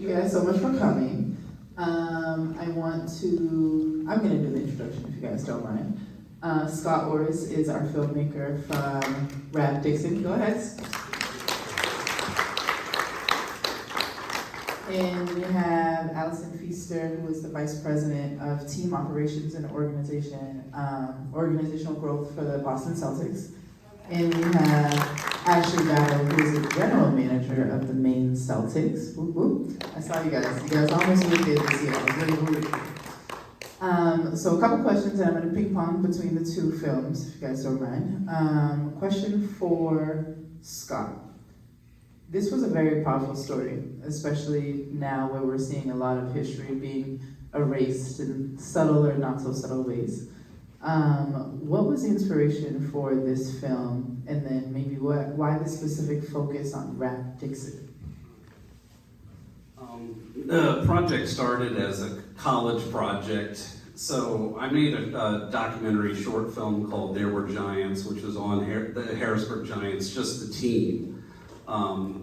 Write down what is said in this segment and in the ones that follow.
guys so much for coming. I'm gonna do the introduction if you guys don't mind. Scott Orris is our filmmaker from Dixon. Go ahead. And we have Allison who is the Vice President of Team Operations and Organizational Growth for the Boston Celtics. And we have Ashley Battle, who is the General Manager of the Maine Celtics. Whoop, whoop. I saw you guys. You guys almost moved it this year. I was really rooting. So a couple questions, and I'm going to ping pong between the two films, if you guys don't mind. Question for Scott. This was a very powerful story, especially now where we're seeing a lot of history being erased in subtle or not so subtle ways. What was the inspiration for this film, and then maybe why the specific focus on Dixon? The project started as a college project. So I made a documentary short film called There Were Giants, which was on the Harrisburg Giants, just the team.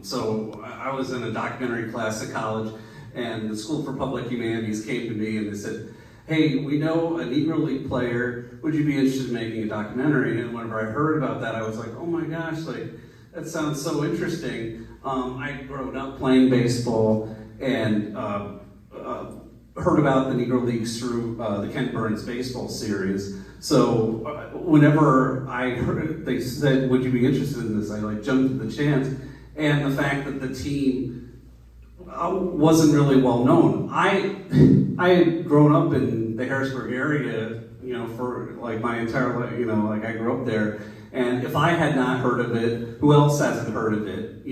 So I was in a documentary class at college, and the School for Public Humanities came to me and they said, hey, we know a Negro League player, would you be interested in making a documentary? And whenever I heard about that, I was like, oh my gosh, like, that sounds so interesting. I grew up playing baseball and heard about the Negro Leagues through the Ken Burns baseball series. So whenever I heard, they said, would you be interested in this? I jumped at the chance. And the fact that the team wasn't really well known. I had grown up in the Harrisburg area, for my entire life, I grew up there. And if I had not heard of it, who else hasn't heard of it,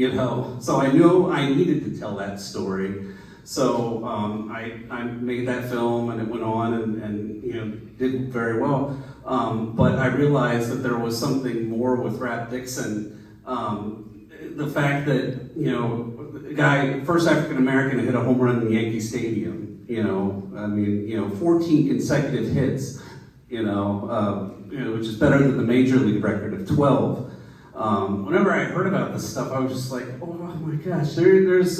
So I knew I needed to tell that story. So I made that film, and it went on and did very well. But I realized that there was something more with Dixon. The fact that, the guy, first African-American to hit a home run in Yankee Stadium, 14 consecutive hits, which is better than the Major League record of 12. Whenever I heard about this stuff, I was just like, oh my gosh, there's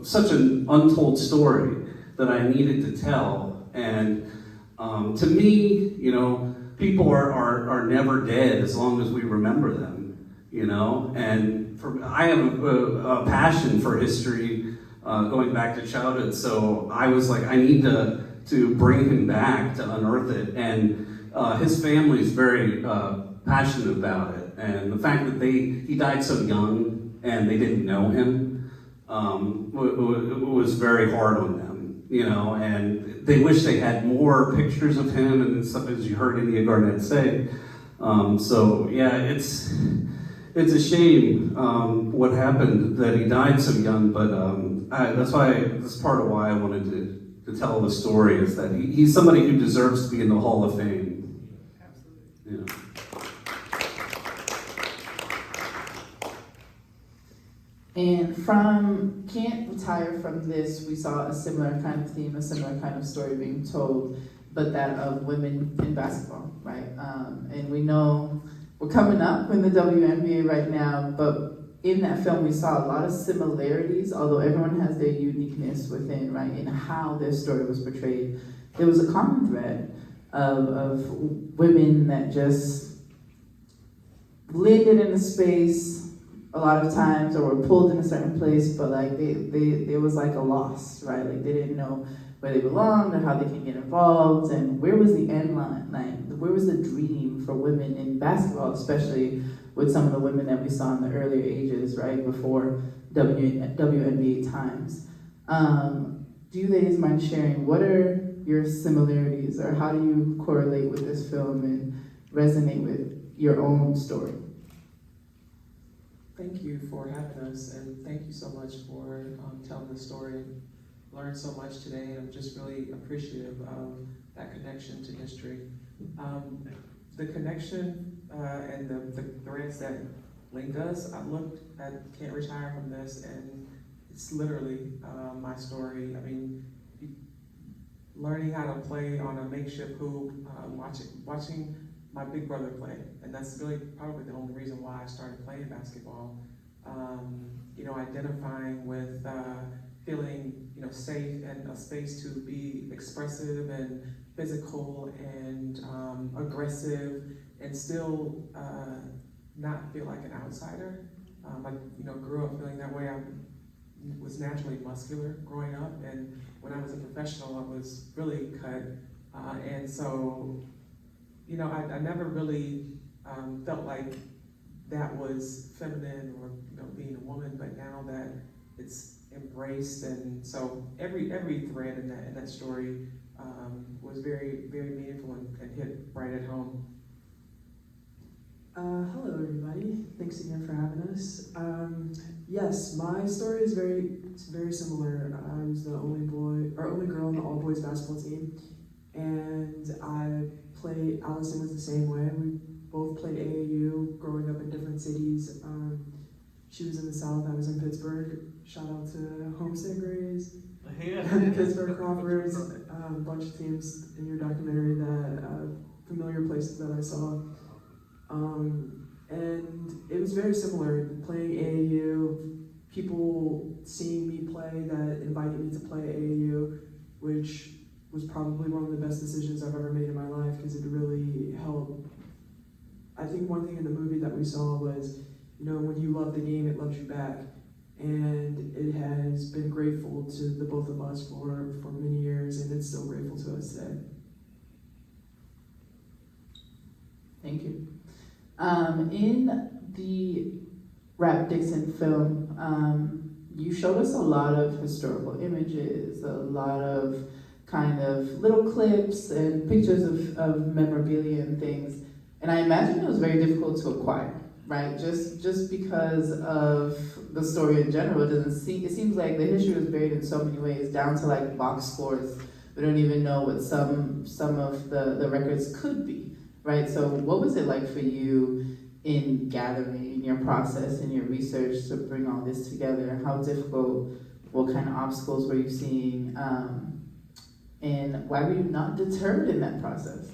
such an untold story that I needed to tell. And to me, people are never dead as long as we remember them, and I have a passion for history going back to childhood, so I was like, I need to bring him back to unearth it. And his family is very passionate about it, and the fact that he died so young and they didn't know him was very hard on them, and they wish they had more pictures of him and stuff, as you heard India Garnett say. So yeah, it's a shame what happened, that he died so young, but that's part of why I wanted to tell the story, is that he's somebody who deserves to be in the Hall of Fame. Absolutely. Yeah. And from Can't Retire From This, we saw a similar kind of theme, a similar kind of story being told, but that of women in basketball, right? And we know we're coming up in the WNBA right now, but in that film we saw a lot of similarities, although everyone has their uniqueness within, right, in how their story was portrayed. There was a common thread of women that just landed in a space a lot of times, or were pulled in a certain place, but there was a loss, right? They didn't know where they belonged or how they can get involved, and where was the end line? Where was the dream for women in basketball, especially with some of the women that we saw in the earlier ages, right, before WNBA times. Do you ladies mind sharing, what are your similarities, or how do you correlate with this film and resonate with your own story? Thank you for having us, and thank you so much for telling the story. Learned so much today, and I'm just really appreciative of that connection to history. The connection and the threads that link us, I looked at Can't Retire From This, and it's literally my story. Learning how to play on a makeshift hoop, watching my big brother play, and that's really probably the only reason why I started playing basketball. Identifying with feeling, safe and a space to be expressive and physical and aggressive and still not feel like an outsider. I grew up feeling that way. I was naturally muscular growing up, and when I was a professional, I was really cut. And so, I never really felt like that was feminine or being a woman, but now that it's embraced, and so every thread in that story was very, very meaningful and hit right at home. Hello everybody, thanks again for having us. Yes, my story is very similar. I was the only girl on the all boys basketball team, and Allison was the same way. We both played AAU growing up in different cities. She was in the South, I was in Pittsburgh. Shout out to Homestead Grays, Pittsburgh Crawfords, a bunch of teams in your documentary that familiar places that I saw. And it was very similar, playing AAU, people seeing me play that invited me to play AAU, which was probably one of the best decisions I've ever made in my life because it really helped. I think one thing in the movie that we saw was, when you love the game, it loves you back. And it has been grateful to the both of us for many years, and it's still grateful to us today. Thank you. In the Rap Dixon film, you showed us a lot of historical images, a lot of kind of little clips and pictures of memorabilia and things. And I imagine it was very difficult to acquire, right? Just because of the story in general, it seems like the history was buried in so many ways, down to like box scores. We don't even know what some of the records could be. Right, so what was it like for you in gathering, in your process, in your research to bring all this together? How difficult, what kind of obstacles were you seeing? And why were you not deterred in that process?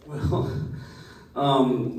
Well,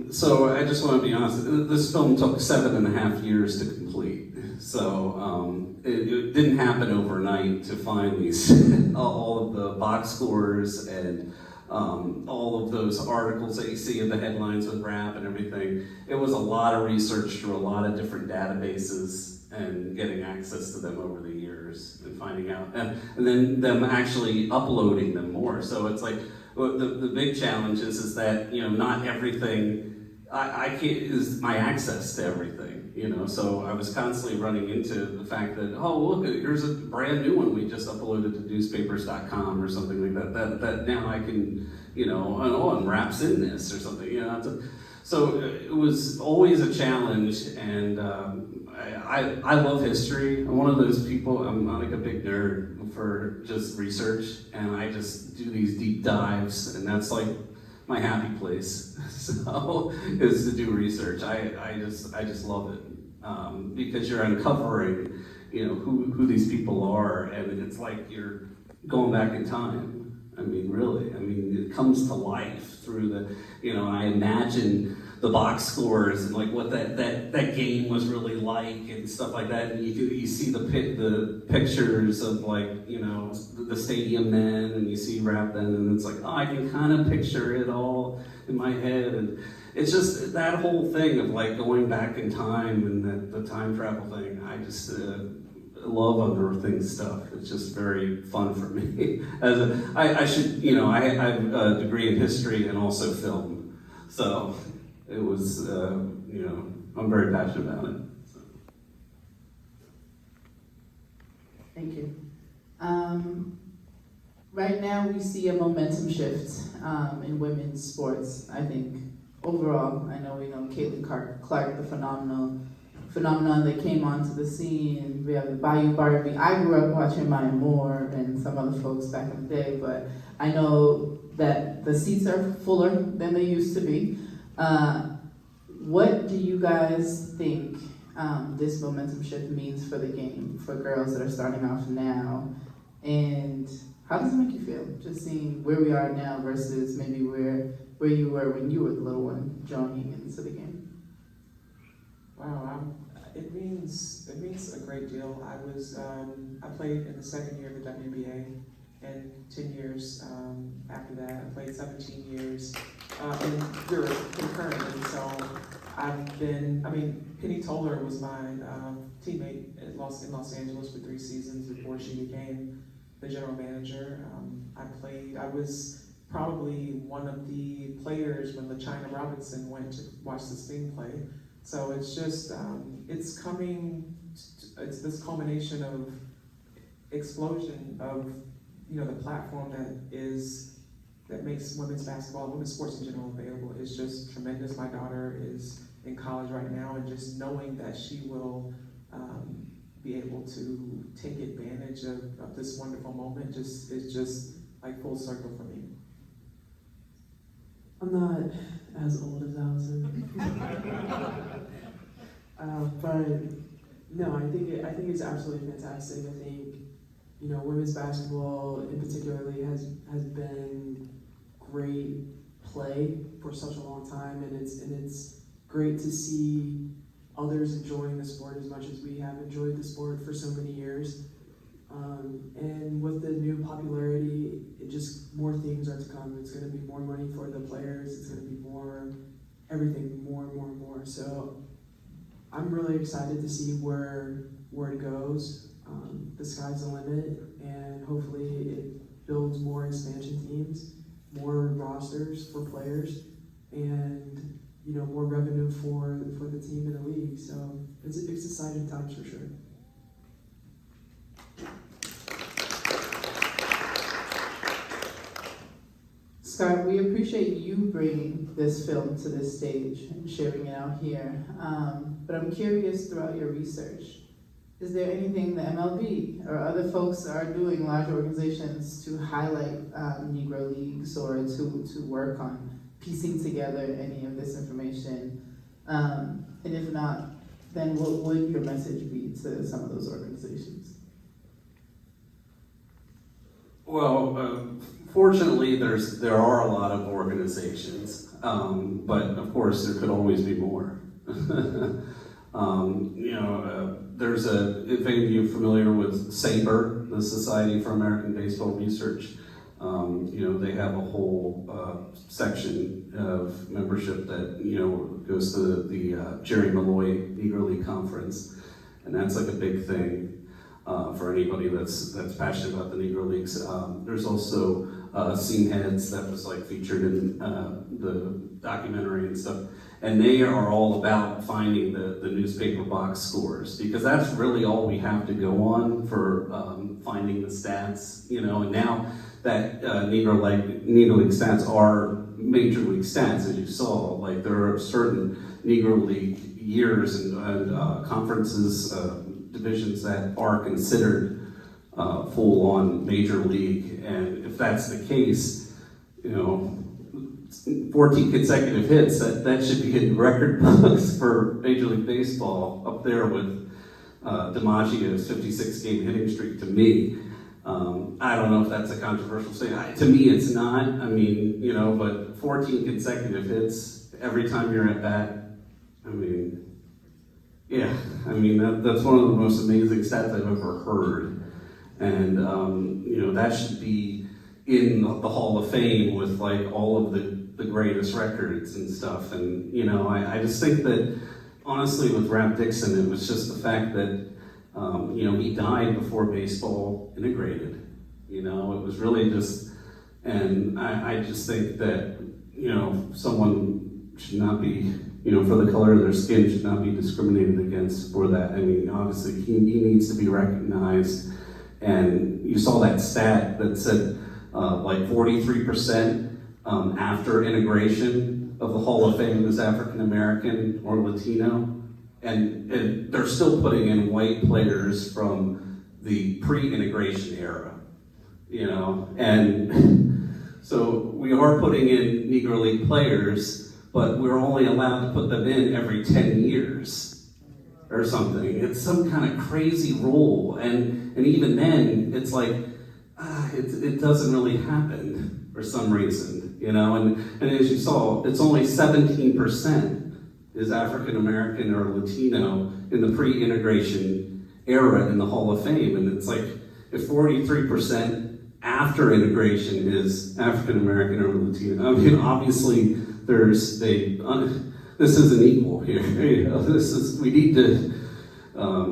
so I just want to be honest, this film took 7.5 years to complete. So it didn't happen overnight to find these, all of the box scores and all of those articles that you see in the headlines with rap and everything. It was a lot of research through a lot of different databases and getting access to them over the years and finding out, and then them actually uploading them more. So it's like, the big challenge is that, not everything, I can't, is my access to everything. So I was constantly running into the fact that, oh, look, here's a brand new one we just uploaded to newspapers.com or something like that now I can, and rap's in this or something, So it was always a challenge, and I love history. I'm one of those people, I'm like a big nerd for just research, and I just do these deep dives, and that's like my happy place. So is to do research. I just love it because you're uncovering, who these people are, and it's like you're going back in time. I mean, really. It comes to life through the, I imagine the box scores and like what that game was really like and stuff like that. And you see the pictures of like, the stadium then, and you see rap then, and it's like, oh, I can kind of picture it all in my head. And it's just that whole thing of like going back in time and the time travel thing. I just love unearthing stuff. It's just very fun for me. I have a degree in history and also film. So it was, I'm very passionate about it. So. Thank you. Right now we see a momentum shift in women's sports, I think. Overall, I know we know Caitlin Clark, the phenomenon that came onto the scene. We have the Bayou Barbie. I grew up watching Maya Moore and some other folks back in the day, but I know that the seats are fuller than they used to be. What do you guys think this momentum shift means for the game, for girls that are starting off now? And how does it make you feel, just seeing where we are now versus maybe where you were when you were the little one joining into the game? Wow, it means means a great deal. I played in the second year of the WNBA, and 10 years after that. I played 17 years in Europe concurrently. So Penny Toller was my teammate in Los Angeles for 3 seasons before she became the general manager. I was probably one of the players when LaChina Robinson went to watch the Sting play. So it's just, it's this culmination of explosion of, the platform that makes women's basketball, women's sports in general available is just tremendous. My daughter is in college right now, and just knowing that she will be able to take advantage of this wonderful moment is just like full circle for me. I'm not as old as Allison, but no, I think it's absolutely fantastic. I think women's basketball in particularly has been great play for such a long time, and it's great to see others enjoying the sport as much as we have enjoyed the sport for so many years. And with the new popularity, more things are to come. It's going to be more money for the players. It's going to be everything more and more and more. So I'm really excited to see where it goes. The sky's the limit, and hopefully it builds more expansion teams, more rosters for players, and more revenue for the team in the league. So it's exciting times for sure. Scott, we appreciate you bringing this film to this stage and sharing it out here. But I'm curious, throughout your research, is there anything the MLB or other folks are doing, large organizations, to highlight Negro Leagues or to work on piecing together any of this information? And if not, then what would your message be to some of those organizations? Well, fortunately, there are a lot of organizations, but of course there could always be more. There's if any of you are familiar with SABR, the Society for American Baseball Research, they have a whole section of membership that, goes to the Jerry Malloy Negro League Conference, and that's like a big thing for anybody that's passionate about the Negro Leagues. There's also Scene Heads that was like featured in the documentary and stuff. And they are all about finding the newspaper box scores, because that's really all we have to go on for finding the stats, and now that Negro League stats are Major League stats, as you saw. Like, there are certain Negro League years and conferences, divisions that are considered full-on Major League, and if that's the case, 14 consecutive hits, that should be in record books for Major League Baseball, up there with DiMaggio's 56-game hitting streak to me. I don't know if that's a controversial statement. To me, it's not. But 14 consecutive hits every time you're at bat, that's one of the most amazing stats I've ever heard. And, that should be in the Hall of Fame with like all of the greatest records and stuff. And, I just think that, honestly, with Rap Dixon, it was just the fact that, he died before baseball integrated. It was really just, and I just think that, someone should not be, for the color of their skin, should not be discriminated against for that. Obviously, he needs to be recognized. And you saw that stat that said, 43% after integration of the Hall of Fame was African American or Latino, and they're still putting in white players from the pre-integration era, and so we are putting in Negro League players, but we're only allowed to put them in every 10 years or something. It's some kind of crazy rule, and even then, it's like, it doesn't really happen for some reason, and as you saw, it's only 17% is African American or Latino in the pre-integration era in the Hall of Fame. And it's like, if 43% after integration is African American or Latino, I mean, obviously this isn't equal here. You know, we need to,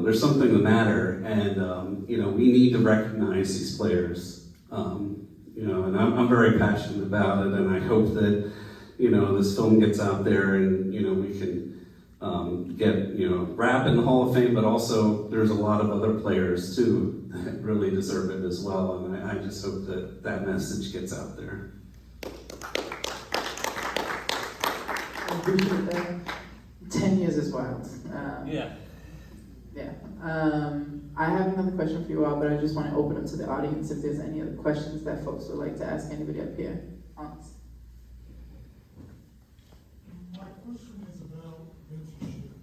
there's something the matter, and we need to recognize these players. And I'm very passionate about it, and I hope that this film gets out there, and we can get rap in the Hall of Fame, but also there's a lot of other players too that really deserve it as well, and I just hope that that message gets out there. I appreciate that. 10 years is wild. Yeah. Yeah. I have another question for you all, but I just want to open up to the audience if there's any other questions that folks would like to ask anybody up here. Honest. My question is about mentorship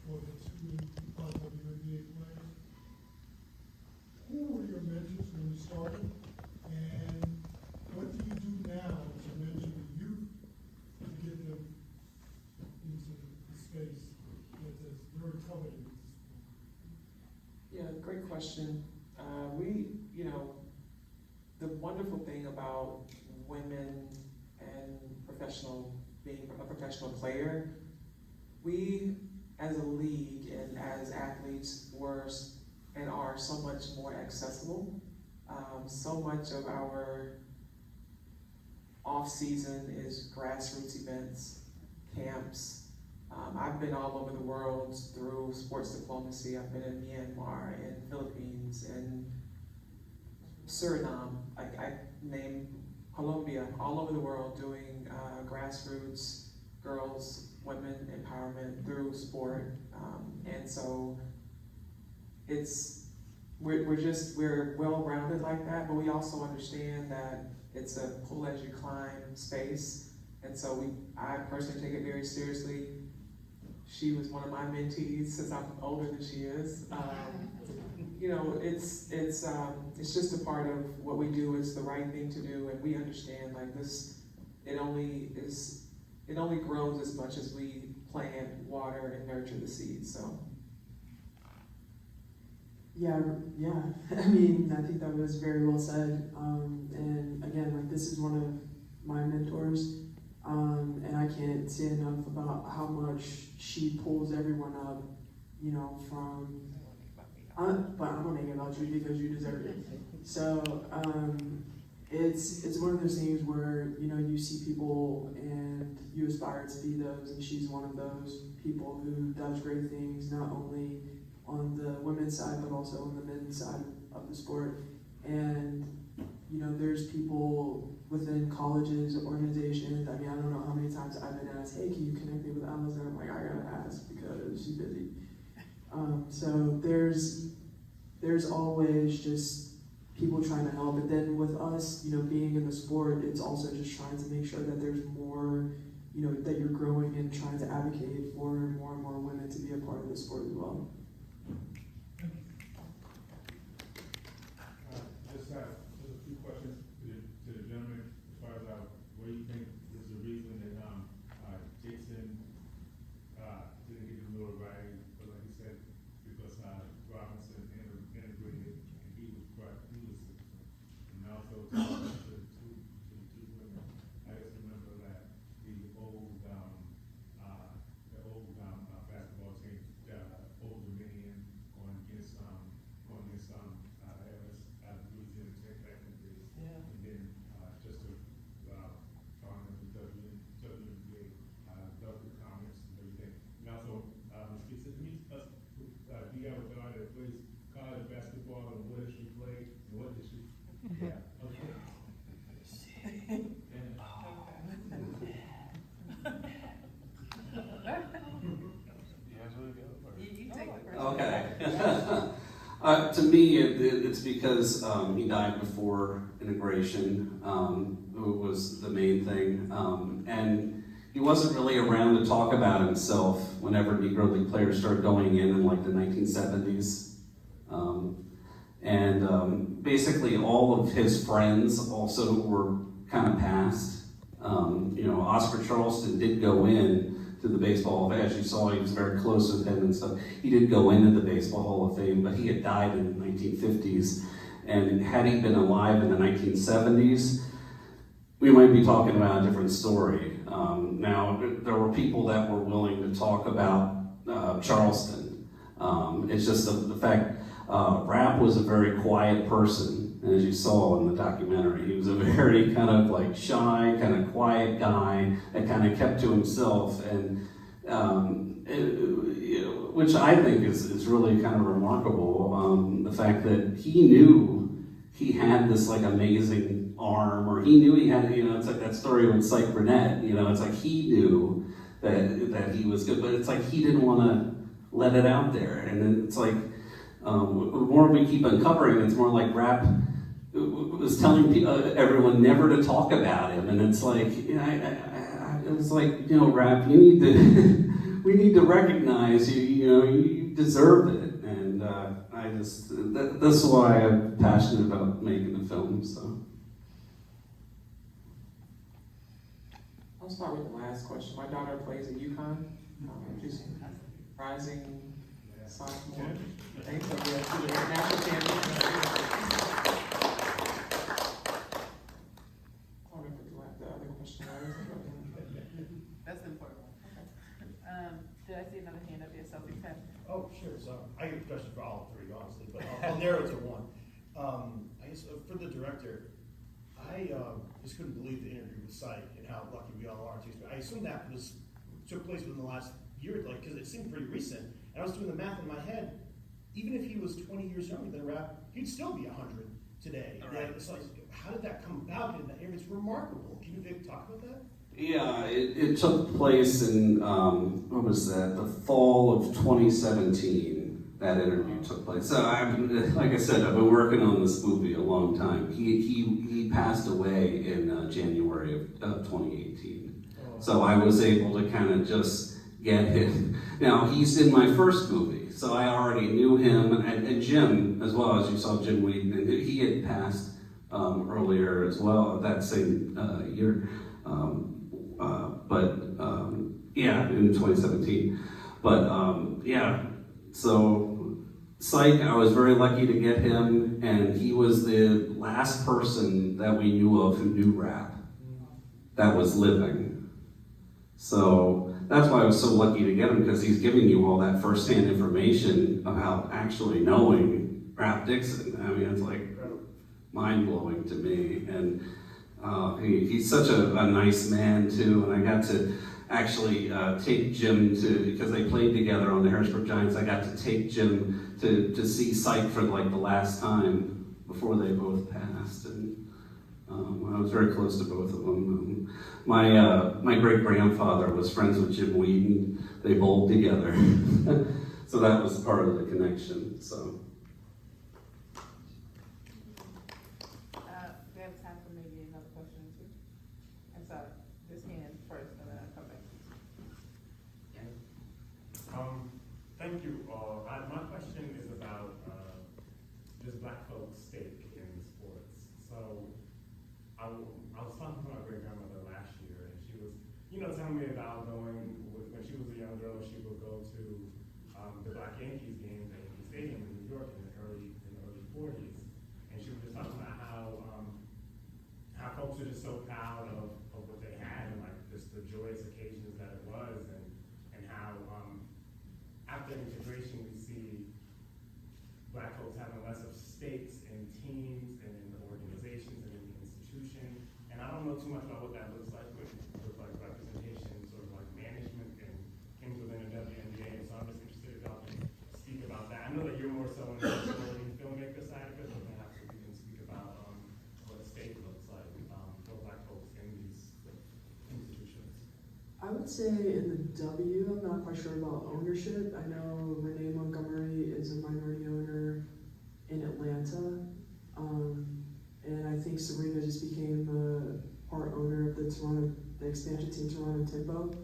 for the two RWNBA players. Who were your mentors when you started, and what do you do now to mentor the youth to get them into the space that is very coveted? Yeah, great question. The wonderful thing about women and being a professional player, we as a league and as athletes were and are so much more accessible. So much of our off season is grassroots events, camps. I've been all over the world through sports diplomacy. I've been in Myanmar, in Philippines, in Suriname. I named Colombia, all over the world doing grassroots girls, women empowerment through sport. And so we're well-rounded like that, but we also understand that it's a pull as you climb space. And so I personally take it very seriously. She was one of my mentees since I'm older than she is. It's just a part of what we do. It's the right thing to do, and we understand like this. It only grows as much as we plant, water, and nurture the seeds. So. Yeah. I mean, I think that was very well said. And again, like this is one of my mentors. And I can't say enough about how much she pulls everyone up, but I'm gonna make it about you because you deserve it. So it's one of those things where you see people and you aspire to be those, and she's one of those people who does great things not only on the women's side but also on the men's side of the sport. And there's people within colleges, organizations. I mean, I don't know how many times I've been asked, "Hey, can you connect me with Allison?" I'm like, I gotta ask because she's busy. So there's always just people trying to help. And then with us, being in the sport, it's also just trying to make sure that there's more, that you're growing and trying to advocate for more and more women to be a part of the sport as well. Just a few questions to the gentleman as far as what do you think is the reason that Dixon didn't get the notoriety, but like you said, because Robinson integrated and he was citizen. And also to the two women, I just remember that the old basketball team, Old Dominion, going against Ellis out of Louisiana Tech back in the days. Yeah. And then just to talking to WNBA, love the comments and everything. And also, Ms. Gibson, do you have a guy that plays college basketball, and what does she play, and what does she? Yeah. Okay. Okay. To me, it's because he died before integration. It was the main thing, and he wasn't really around to talk about himself whenever Negro League players started going in like the 1970s. Basically all of his friends also were kind of passed. Oscar Charleston did go in to the Baseball Hall of Fame. As you saw, he was very close with him and stuff. He did go into the Baseball Hall of Fame, but he had died in the 1950s. And had he been alive in the 1970s, we might be talking about a different story. Now, there were people that were willing to talk about Charleston. It's just the fact, Rap was a very quiet person, as you saw in the documentary. He was a very kind of like shy, kind of quiet guy that kind of kept to himself, and which I think is really kind of remarkable. The fact that he knew he had this like amazing arm, or he knew he had, it's like that story with Psych Burnett, it's like he knew that he was good, but it's like he didn't want to let it out there. And then it's like, the more we keep uncovering, it's more like Rap was telling everyone never to talk about him, and it's like, it was like, Rap, you need to, we need to recognize you deserve it, and that's why I'm passionate about making the film. So. I'll start with the last question. My daughter plays at UConn. She's rising sophomore. Thanks, so yeah, she's a national champion. I don't know if the other question was. That's the important one. Okay. Did I see another hand up here, Celtics fan? Oh, sure. So I have a question for all three, honestly, but I'll narrow it to one. I guess for the director, I just couldn't believe the interview with Sight and how lucky we all are to experience. I assume that took place within the last year, because it seemed pretty recent. And I was doing the math in my head. Even if he was 20 years younger than Rap, he'd still be 100 today. Right. It's like, how did that come about? It's remarkable. Can you talk about that? Yeah, it took place in, what was that, the fall of 2017, that interview took place. So, like I said, I've been working on this movie a long time. He passed away in January of 2018. So I was able to kind of just get him. Now, he's in my first movie, so I already knew him, and Jim as well, as you saw Jim Wheaton, and he had passed earlier as well, that same year. In 2017. So Psych, I was very lucky to get him, and he was the last person that we knew of who knew Rap that was living. So that's why I was so lucky to get him, because he's giving you all that firsthand information about actually knowing Rap Dixon. I mean, it's like mind-blowing to me. And he's such a nice man too, and I got to actually take Jim because they played together on the Harrisburg Giants. I got to take Jim to see Sight for like the last time before they both passed, and I was very close to both of them. My great grandfather was friends with Jim Wheaton. They bowled together, so that was part of the connection. So. We have time for maybe another question or two. I'm sorry, this hand first, and then I'll come back to you. Thank you. My question is about just Black folks' stake in sports. So I was talking to my great grandmother last year, and she was, telling me about going when she was a young girl. She would go to the Black Yankees games at Yankee Stadium in New York in the early 40s, and she was just talking about how folks are just so proud of what they had, and like just the joyous occasions that it was, and how after integration we see Black folks having less of stakes in teams and in organizations and in the institution. And I don't know too much about what that looks like with like representation, sort of like management and things within the WNBA. So I'm just interested if y'all can speak about that. I know that you're more so in the filmmaker side of it, but perhaps if you can speak about what a stake looks like for Black folks in these institutions. I would say in the W, I'm not quite sure about ownership. I know Renee Montgomery is a minority owner in Atlanta. And I think Serena just became a part owner of the expansion team Toronto Tempo.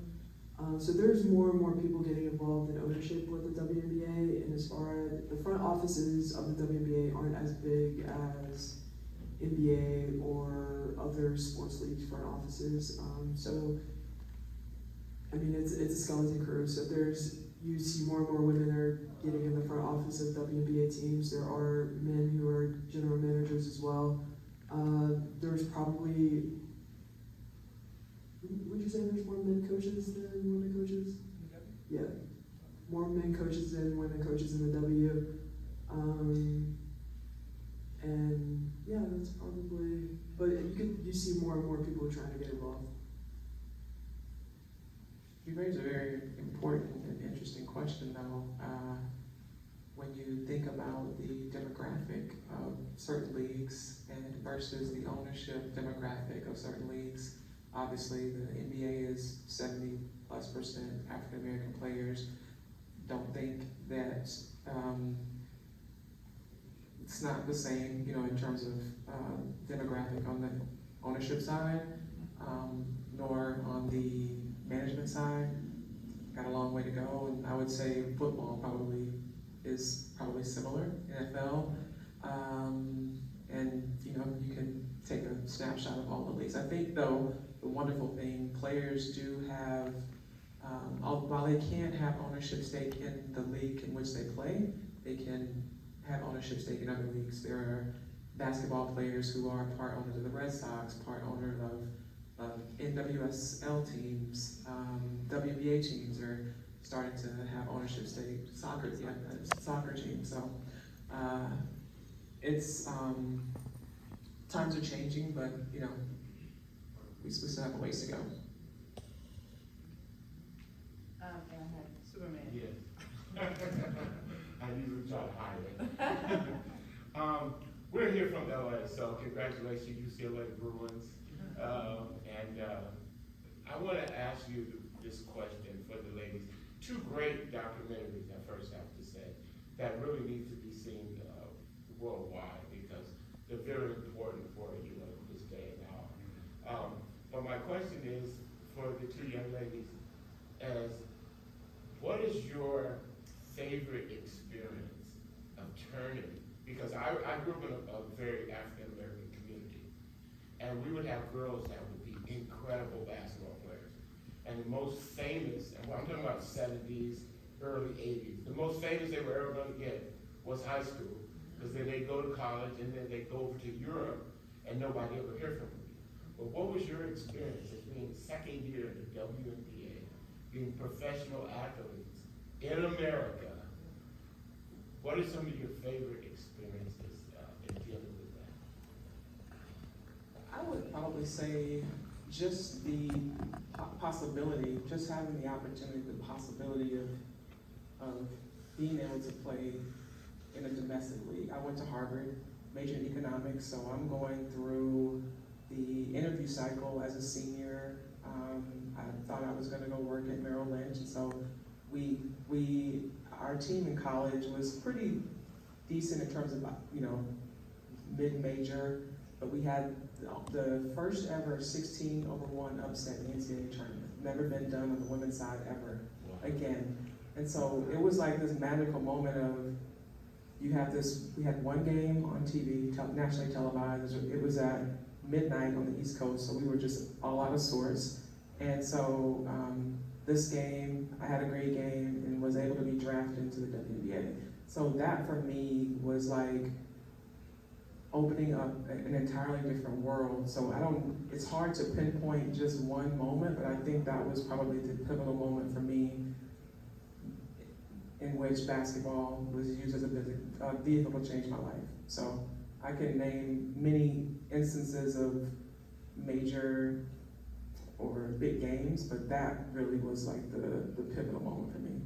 So there's more and more people getting involved in ownership with the WNBA, and as far as the front offices of the WNBA aren't as big as NBA or other sports leagues front offices. So, I mean, it's a skeleton crew. So you see more and more women are getting in the front office of WNBA teams. There are men who are general managers as well. There's probably, would you say there's more men coaches than women coaches? Yeah, more men coaches than women coaches in the W. And yeah, that's probably, but you see more and more people trying to get involved. You raise a very important and interesting question, though. When you think about the demographic of certain leagues and versus the ownership demographic of certain leagues, obviously the NBA is 70+% African American players. Don't think that it's not the same, in terms of demographic on the ownership side, nor on the management side. Got a long way to go, and I would say football is probably similar, NFL, and you can take a snapshot of all the leagues. I think though the wonderful thing, players do have, while they can't have ownership stake in the league in which they play, they can have ownership stake in other leagues. There are basketball players who are part owners of the Red Sox, part owner of NWSL teams, WBA teams are starting to have ownership stake. Soccer teams. So it's times are changing, but we still have a ways to go. Superman. Yes. I usually try to hide it. We're here from LA, so congratulations, UCLA Bruins. I want to ask you this question for the ladies. Two great documentaries, I first have to say, that really need to be seen worldwide because they're very important for this day and hour. But my question is for the two young ladies, what is your favorite experience of turning? Because I grew up in a very African American community, and we would have girls that would be incredible basketball players. And the most famous, and I'm talking about 70s, early 80s, the most famous they were ever going to get was high school, because then they go to college and then they go over to Europe and nobody ever heard from them. But what was your experience as being second year in the WNBA, being professional athletes in America? What are some of your favorite experiences in dealing with that? I would probably say just the possibility, just having the opportunity, the possibility of being able to play in a domestic league. I went to Harvard, majored in economics, so I'm going through the interview cycle as a senior. I thought I was going to go work at Merrill Lynch, and so our team in college was pretty decent in terms of mid-major, but we had the first ever 16-1 upset in the NCAA tournament. Never been done on the women's side ever again. And so it was like this magical moment of we had one game on TV, nationally televised. It was at midnight on the East Coast, so we were just all out of sorts. And so this game, I had a great game and was able to be drafted into the WNBA. So that for me was like opening up an entirely different world. So it's hard to pinpoint just one moment, but I think that was probably the pivotal moment for me in which basketball was used as a vehicle to change my life. So I can name many instances of major or big games, but that really was like the pivotal moment for me.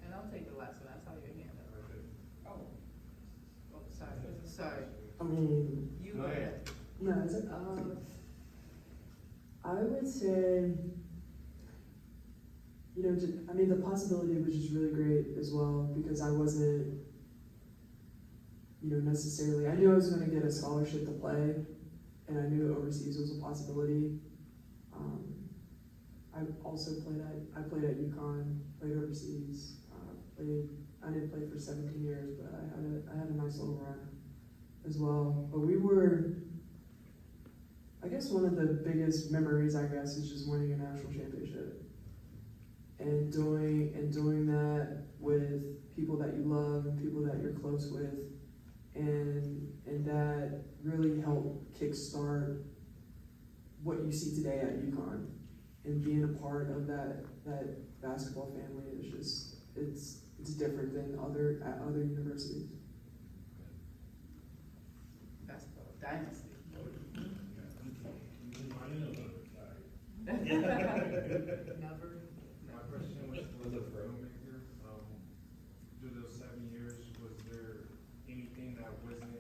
And I'll take the last one. I saw your hand up. Oh, sorry. I mean, You go ahead. no, I would say, the possibility was just really great as well, because I wasn't, necessarily, I knew I was going to get a scholarship to play, and I knew overseas was a possibility. I also played at UConn, played overseas, I didn't play for 17 years, but I had a nice little run. as well. But we were, I guess one of the biggest memories, I guess, is just winning a national championship. And doing that with people that you love and people that you're close with. And that really helped kickstart what you see today at UConn. And being a part of that basketball family is just, it's different than at other universities. Basketball dynasty. Never. My question was a filmmaker. Through those 7 years, was there anything that wasn't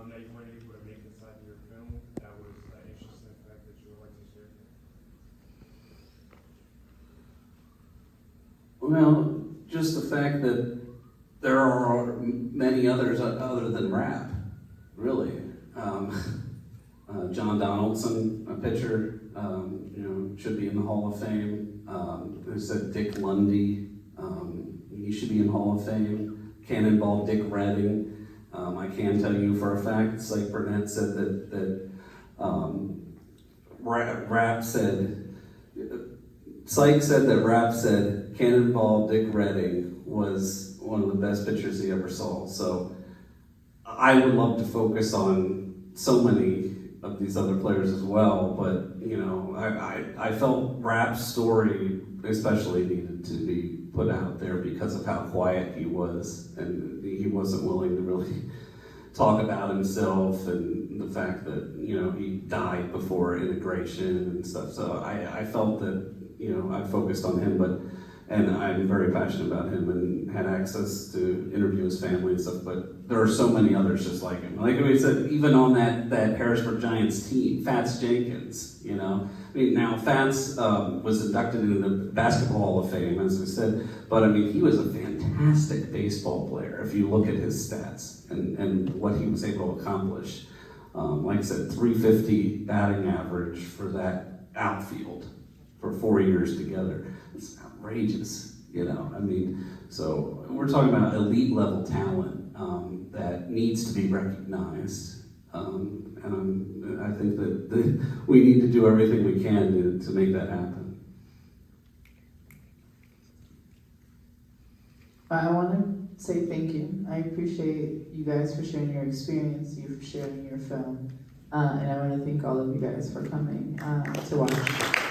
that you weren't able to make inside your film that was an interesting fact that you would like to share? Well, just the fact that there are many others other than rap, really. John Donaldson, a pitcher, should be in the Hall of Fame. Who said Dick Lundy, he should be in the Hall of Fame. Cannonball Dick Redding. I can tell you for a fact, Psych Burnett said that Rap said, Psych said that Rap said Cannonball Dick Redding was one of the best pitchers he ever saw. So I would love to focus on so many of these other players as well, but I felt Rap's story especially needed to be put out there because of how quiet he was, and he wasn't willing to really talk about himself and the fact that he died before integration and stuff. So I felt that I focused on him, and I'm very passionate about him and had access to interview his family and stuff, but there are so many others just like him. Like we said, even on that Harrisburg Giants team, Fats Jenkins, now Fats was inducted into the Basketball Hall of Fame, as we said, but he was a fantastic baseball player if you look at his stats and what he was able to accomplish. Like I said, 350 batting average for that outfield for 4 years together. It's outrageous, so we're talking about elite level talent that needs to be recognized, and I think that we need to do everything we can to make that happen. I want to say thank you. I appreciate you guys for sharing your experience, you for sharing your film, and I want to thank all of you guys for coming to watch.